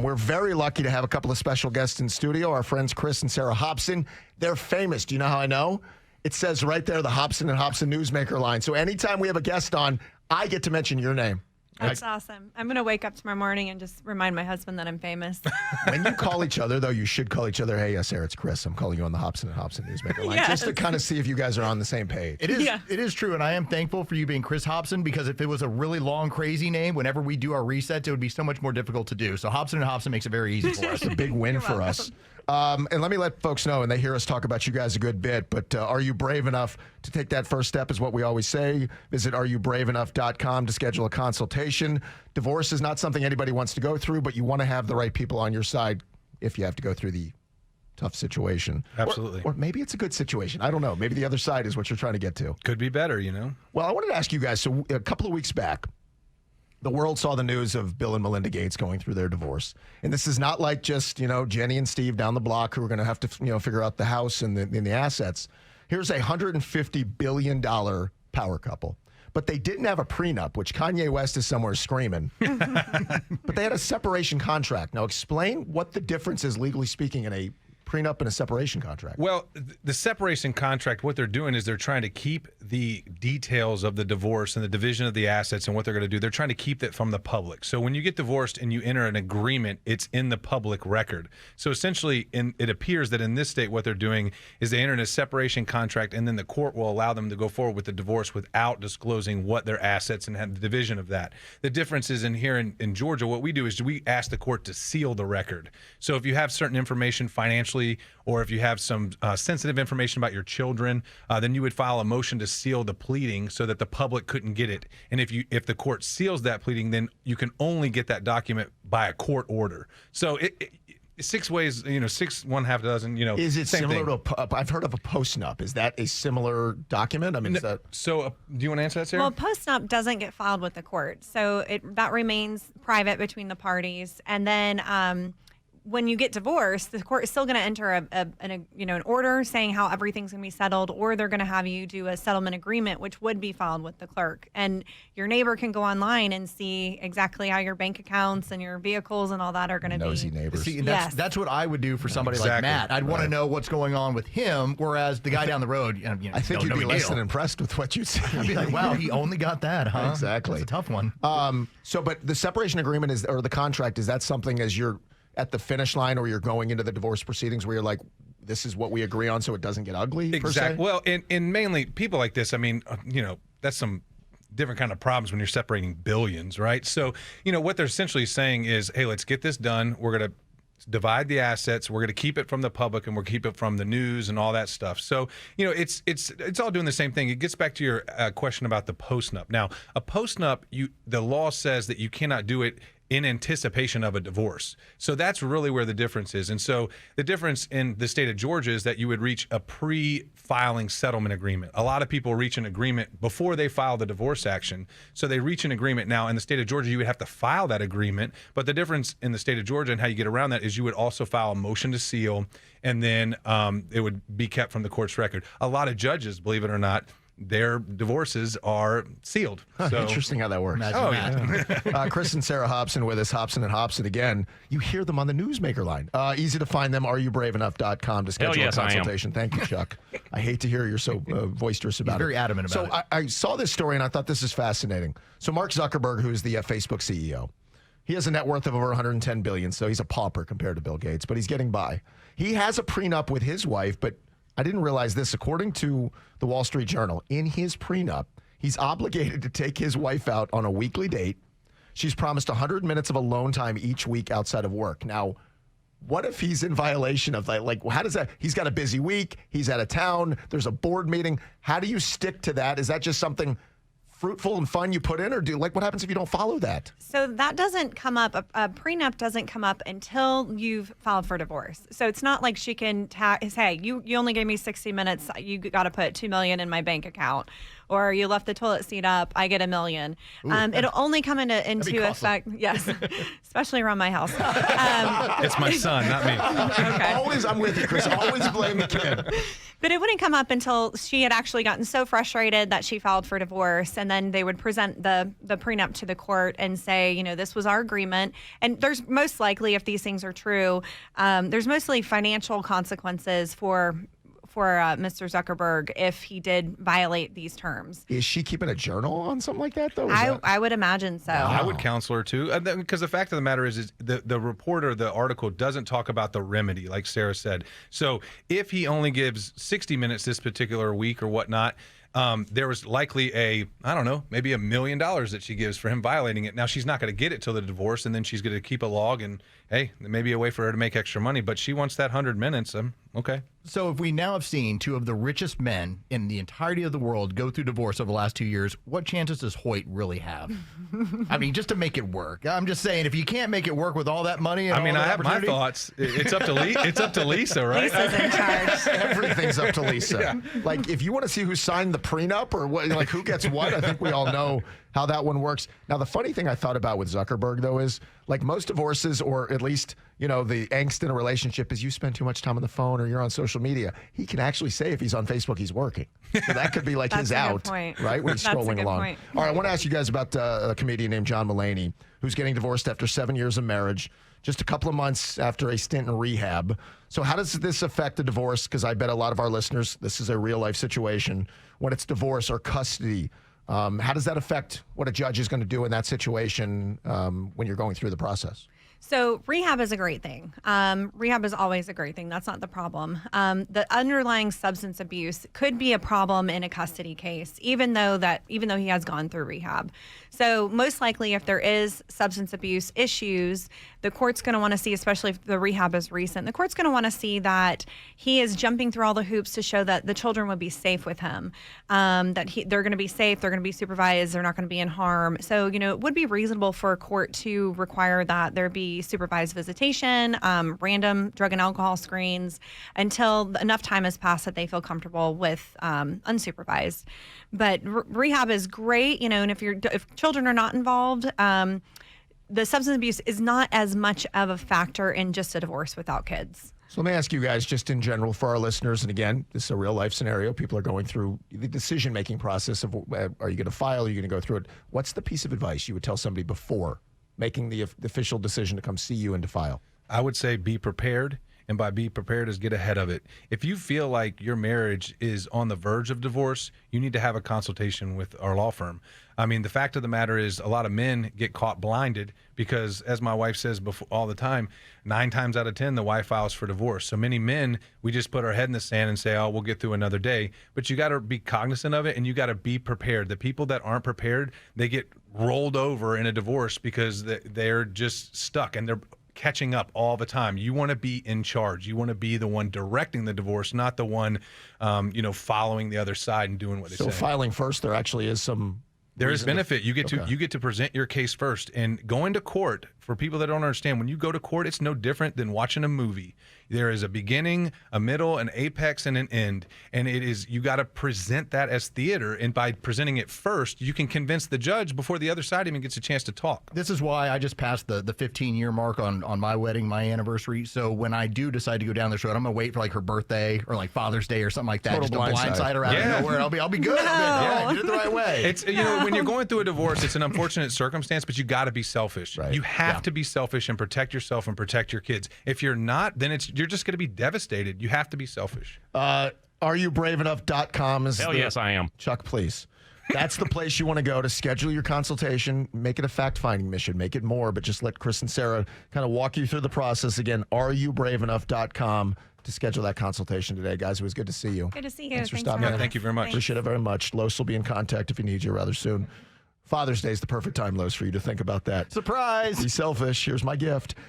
We're very lucky to have a couple of special guests in studio, our friends Chris and Sarah Hobson. They're famous. Do you know how I know? It says right there, the Hobson and Hobson Newsmaker line. So anytime we have a guest on, I get to mention your name. That's awesome. I'm going to wake up tomorrow morning and just remind my husband that I'm famous. When you call each other, though, you should call each other, hey, Sarah, it's Chris. I'm calling you on the Hobson and Hobson Newsmaker line. Yes. Just to kind of see if you guys are on the same page. It is true, and I am thankful for you being Chris Hobson, because if it was a really long, crazy name, whenever we do our resets, it would be so much more difficult to do. So Hobson and Hobson makes it very easy for us. It's a big win for us. And let me let folks know, and they hear us talk about you guys a good bit, but are you brave enough to take that first step is what we always say. Visit areyoubraveenough.com to schedule a consultation. Divorce is not something anybody wants to go through, but you want to have the right people on your side if you have to go through the tough situation. Absolutely. Or maybe it's a good situation. I don't know. Maybe the other side is what you're trying to get to. Could be better, you know? Well, I wanted to ask you guys, so a couple of weeks back, the world saw the news of Bill and Melinda Gates going through their divorce. And this is not like just, Jenny and Steve down the block who are going to have to, figure out the house and the assets. Here's a $150 billion power couple. But they didn't have a prenup, which Kanye West is somewhere screaming. But they had a separation contract. Now, explain what the difference is, legally speaking, in a prenup and a separation contract. Well, the separation contract, what they're doing is they're trying to keep the details of the divorce and the division of the assets and what they're going to do. They're trying to keep that from the public. So when you get divorced and you enter an agreement, it's in the public record. So essentially, it appears that in this state, what they're doing is they enter in a separation contract, and then the court will allow them to go forward with the divorce without disclosing what their assets and have the division of that. The difference is here in Georgia, what we do is we ask the court to seal the record. So if you have certain information financially, or if you have some sensitive information about your children, then you would file a motion to seal the pleading so that the public couldn't get it. And if the court seals that pleading, then you can only get that document by a court order. So it 6 ways, 6, 1/2 dozen, Is it similar thing. to I've heard of a postnup. Is that a similar document? I mean, is that... So do you want to answer that, Sarah? Well, postnup doesn't get filed with the court, so that remains private between the parties. And then when you get divorced, the court is still going to enter an order saying how everything's going to be settled, or they're going to have you do a settlement agreement, which would be filed with the clerk. And your neighbor can go online and see exactly how your bank accounts and your vehicles and all that are going to be. Nosy neighbors. See, Yes. that's what I would do for somebody like Exactly. Matt. I'd want to know what's going on with him, whereas the guy down the road, I think you'd no be big less deal. than impressed with what you'd see. I'd be like, wow, he only got that, huh? Exactly. That's a tough one. But the separation agreement or the contract, is that something as you're at the finish line or you're going into the divorce proceedings where you're like, this is what we agree on so it doesn't get ugly? Exactly. Well, and mainly people like this, I mean, that's some different kind of problems when you're separating billions, right? So, what they're essentially saying is, hey, let's get this done. We're going to divide the assets. We're going to keep it from the public, and we'll keep it from the news and all that stuff. So, it's all doing the same thing. It gets back to your question about the postnup. Now, a postnup, the law says that you cannot do it in anticipation of a divorce. So that's really where the difference is. And so the difference in the state of Georgia is that you would reach a pre-filing settlement agreement. A lot of people reach an agreement before they file the divorce action. So they reach an agreement. Now, in the state of Georgia, you would have to file that agreement. But the difference in the state of Georgia and how you get around that is you would also file a motion to seal, and then it would be kept from the court's record. A lot of judges, believe it or not, their divorces are sealed. So, interesting how that works. Imagine Chris and Sarah Hobson with us, Hobson and Hobson again. You hear them on the Newsmaker line. Easy to find them, areyoubraveenough.com to schedule a consultation. Thank you, Chuck. I hate to hear you're so boisterous about it. very adamant about it. So I saw this story and I thought this is fascinating. So Mark Zuckerberg, who is the Facebook CEO, he has a net worth of over $110 billion, so he's a pauper compared to Bill Gates, but he's getting by. He has a prenup with his wife, but I didn't realize this. According to the Wall Street Journal, in his prenup, he's obligated to take his wife out on a weekly date. She's promised 100 minutes of alone time each week outside of work. Now, what if he's in violation of that? Like, how does that? He's got a busy week. He's out of town. There's a board meeting. How do you stick to that? Is that just something fruitful and fun you put in, or what happens if you don't follow that? So that doesn't come up. A prenup doesn't come up until you've filed for divorce. So it's not like she can say, you only gave me 60 minutes. You got to put $2 million in my bank account. or you left the toilet seat up, I get $1 million. It'll only come into effect, yes, especially around my house. It's my son, not me. Okay. Always, I'm with you, Chris. Always blame the kid. But it wouldn't come up until she had actually gotten so frustrated that she filed for divorce, and then they would present the prenup to the court and say, you know, this was our agreement. And there's most likely, if these things are true, there's mostly financial consequences for Mr. Zuckerberg if he did violate these terms. Is she keeping a journal on something like that, though? I would imagine so. I would counsel her too, because the fact of the matter is the reporter, the article doesn't talk about the remedy, like Sarah said. So if he only gives 60 minutes this particular week or whatnot, there was likely maybe $1 million that she gives for him violating it. Now, she's not going to get it till the divorce, and then she's going to keep a log, and hey, there may be a way for her to make extra money, but she wants that 100 minutes. Okay. So if we now have seen two of the richest men in the entirety of the world go through divorce over the last 2 years, what chances does Hoyt really have? I mean, just to make it work. I'm just saying, if you can't make it work with all that money and I mean, all I that have my opportunity- thoughts. It's up to it's up to Lisa, right? Lisa's in charge. Everything's up to Lisa. Yeah. Like, if you want to see who signed the prenup or what, like who gets what, I think we all know how that one works. Now, the funny thing I thought about with Zuckerberg, though, is like most divorces, or at least, you know, the angst in a relationship is you spend too much time on the phone or you're on social media. He can actually say if he's on Facebook, he's working. So that could be like his That's a good out, point. right? When he's That's a scrolling good along. point. All right, I want to ask you guys about a comedian named John Mulaney, who's getting divorced after 7 years of marriage, just a couple of months after a stint in rehab. So how does this affect the divorce? Because I bet a lot of our listeners, this is a real life situation. When it's divorce or custody, how does that affect what a judge is going to do in that situation when you're going through the process? So rehab is a great thing. Rehab is always a great thing. That's not the problem. The underlying substance abuse could be a problem in a custody case, even though he has gone through rehab. So most likely, if there is substance abuse issues, the court's going to want to see, especially if the rehab is recent, the court's going to want to see that he is jumping through all the hoops to show that the children would be safe with him, that they're going to be safe, they're going to be supervised, they're not going to be in harm. So, you know, it would be reasonable for a court to require that there be supervised visitation, random drug and alcohol screens until enough time has passed that they feel comfortable with unsupervised. But rehab is great, you know, and if children are not involved, the substance abuse is not as much of a factor in just a divorce without kids. So let me ask you guys, just in general, for our listeners, and again, this is a real life scenario. People are going through the decision-making process of are you going to file, are you going to go through it? What's the piece of advice you would tell somebody before making the official decision to come see you and to file? I would say be prepared. And by be prepared is get ahead of it. If you feel like your marriage is on the verge of divorce, you need to have a consultation with our law firm. I mean, the fact of the matter is a lot of men get caught blinded because, as my wife says all the time, 9 times out of 10, the wife files for divorce. So many men, we just put our head in the sand and say, oh, we'll get through another day. But you got to be cognizant of it, and you got to be prepared. The people that aren't prepared, they get rolled over in a divorce because they're just stuck and they're catching up all the time. You want to be in charge. You want to be the one directing the divorce, not the one, following the other side and doing what they say. So filing first, there actually is some. There is benefit. You get Okay. you get to present your case first. And going to court, for people that don't understand, when you go to court, it's no different than watching a movie. There is a beginning, a middle, an apex, and an end. And you got to present that as theater. And by presenting it first, you can convince the judge before the other side even gets a chance to talk. This is why I just passed the 15-year mark on my wedding, my anniversary. So when I do decide to go down this road, I'm going to wait for like her birthday or like Father's Day or something like that. Total Just a blindside. blindside her out Yeah. of nowhere. I'll be good. No. Yeah, did it the right way. It's when you're going through a divorce, it's an unfortunate circumstance, but you got to be selfish. Right. You have Yeah. to be selfish and protect yourself and protect your kids. If you're not, then you're just going to be devastated. You have to be selfish. Areyoubravenough.com is Hell yes, I am. Chuck, please. That's the place you want to go to schedule your consultation. Make it a fact-finding mission. Make it more, but just let Chris and Sarah kind of walk you through the process. Again, areyoubravenough.com to schedule that consultation today. Guys, it was good to see you. Good to see you. Thanks for Thanks stopping for in. having Thank you us. very much. Thanks. Appreciate it very much. Los will be in contact if he needs you rather soon. Father's Day is the perfect time, Los, for you to think about that. Surprise. Be selfish. Here's my gift.